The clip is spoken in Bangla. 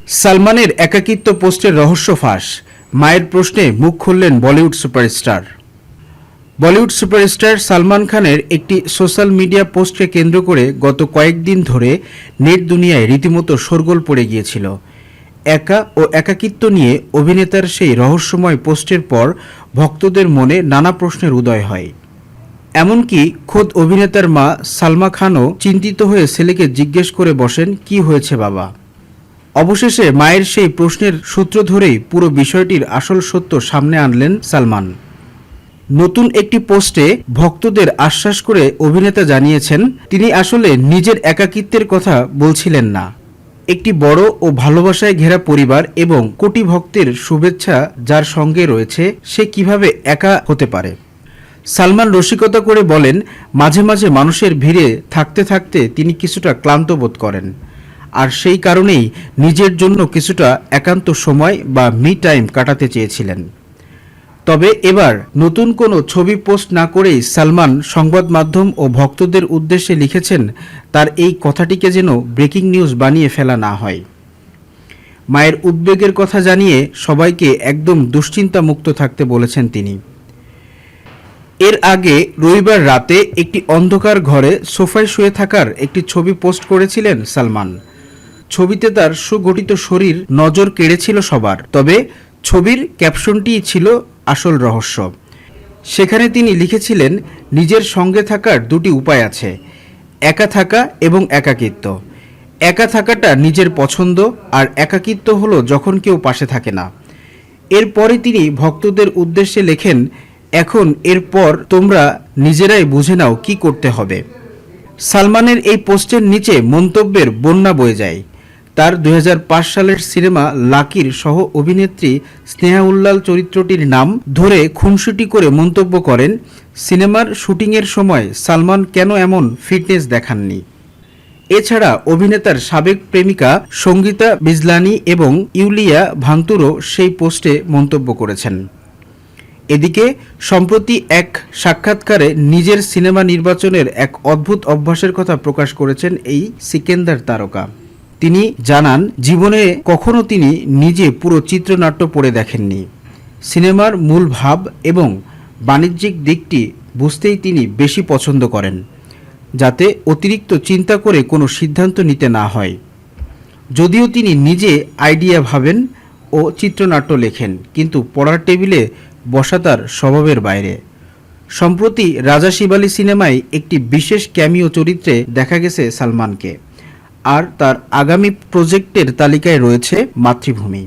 সালমানের একাকিত্ব পোস্টের রহস্য ফাঁস, মায়ের প্রশ্নে মুখ খুললেন বলিউড সুপারস্টার। বলিউড সুপারস্টার সালমান খানের একটি সোশ্যাল মিডিয়া পোস্টকে কেন্দ্র করে গত কয়েকদিন ধরে নেট দুনিয়ায় রীতিমতো শোরগোল পড়ে গিয়েছিল। একা ও একাকিত্ব নিয়ে অভিনেতার সেই রহস্যময় পোস্টের পর ভক্তদের মনে নানা প্রশ্নের উদয় হয়। এমনকি খোদ অভিনেতার মা সালমা খানও চিন্তিত হয়ে ছেলেকে জিজ্ঞেস করে বসেন, কি হয়েছে বাবা। অবশেষে মায়ের সেই প্রশ্নের সূত্র ধরেই পুরো বিষয়টির আসল সত্য সামনে আনলেন সালমান। নতুন একটি পোস্টে ভক্তদের আশ্বাস করে অভিনেতা জানিয়েছেন, তিনি আসলে নিজের একাকিত্বের কথা বলছিলেন না। একটি বড় ও ভালোবাসায় ঘেরা পরিবার এবং কোটি ভক্তের শুভেচ্ছা যার সঙ্গে রয়েছে, সে কিভাবে একা হতে পারে। সালমান রসিকতা করে বলেন, মাঝে মাঝে মানুষের ভিড়ে থাকতে থাকতে তিনি কিছুটা ক্লান্ত বোধ করেন, আর সেই কারণেই নিজের জন্য কিছুটা একান্ত সময় বা মি টাইম কাটাতে চেয়েছিলেন। তবে এবার নতুন কোনো ছবি পোস্ট না করেই সালমান সংবাদ মাধ্যম ও ভক্তদের উদ্দেশ্যে লিখেছেন, তার এই কথাটিকে যেন ব্রেকিং নিউজ বানিয়ে ফেলা না হয়। মায়ের উদ্বেগের কথা জানিয়ে সবাইকে একদম দুশ্চিন্তা মুক্ত থাকতে বলেছেন তিনি। এর আগে রবিবার রাতে একটি অন্ধকার ঘরে সোফায় শুয়ে থাকার একটি ছবি পোস্ট করেছিলেন সালমান। ছবিতে তার সুগঠিত শরীর নজর কেড়েছিল সবার, তবে ছবির ক্যাপশনটিই ছিল আসল রহস্য। সেখানে তিনি লিখেছিলেন, নিজের সঙ্গে থাকার দুটি উপায় আছে, একা থাকা এবং একাকিত্ব। একা থাকাটা নিজের পছন্দ, আর একাকিত্ব হলো যখন কেউ পাশে থাকে না। এরপরে তিনি ভক্তদের উদ্দেশ্যে লেখেন, এখন এরপর তোমরা নিজেরাই বুঝে নাও কি করতে হবে। সালমানের এই পোস্টের নিচে মন্তব্যের বন্যা বয়ে যায়। তার 2005 সালের সিনেমা লাকির সহ অভিনেত্রী স্নেহা উল্লাল চরিত্রটির নাম ধরে খুনসুটি করে মন্তব্য করেন, সিনেমার শুটিংয়ের সময় সালমান কেন এমন ফিটনেস দেখাননি। এছাড়া অভিনেতার সাবেক প্রেমিকা সঙ্গীতা বিজলানি এবং ইউলিয়া ভান্তুরও সেই পোস্টে মন্তব্য করেছেন। এদিকে সম্প্রতি এক সাক্ষাৎকারে নিজের সিনেমা নির্বাচনের এক অদ্ভুত অভ্যাসের কথা প্রকাশ করেছেন এই সিকেন্দার তারকা। তিনি জানান, জীবনে কখনো তিনি নিজে পুরো চিত্রনাট্য পড়ে দেখেননি। সিনেমার মূল ভাব এবং বাণিজ্যিক দিকটি বুঝতেই তিনি বেশি পছন্দ করেন, যাতে অতিরিক্ত চিন্তা করে কোনো সিদ্ধান্ত নিতে না হয়। যদিও তিনি নিজে আইডিয়া ভাবেন ও চিত্রনাট্য লেখেন, কিন্তু পড়ার টেবিলে বসা তার স্বভাবের বাইরে। সম্প্রতি রাজা শিবালী সিনেমায় একটি বিশেষ ক্যামিও চরিত্রে দেখা গেছে সালমানকে, আর তার আগামী প্রজেক্টের তালিকায় রয়েছে মাতৃভূমি।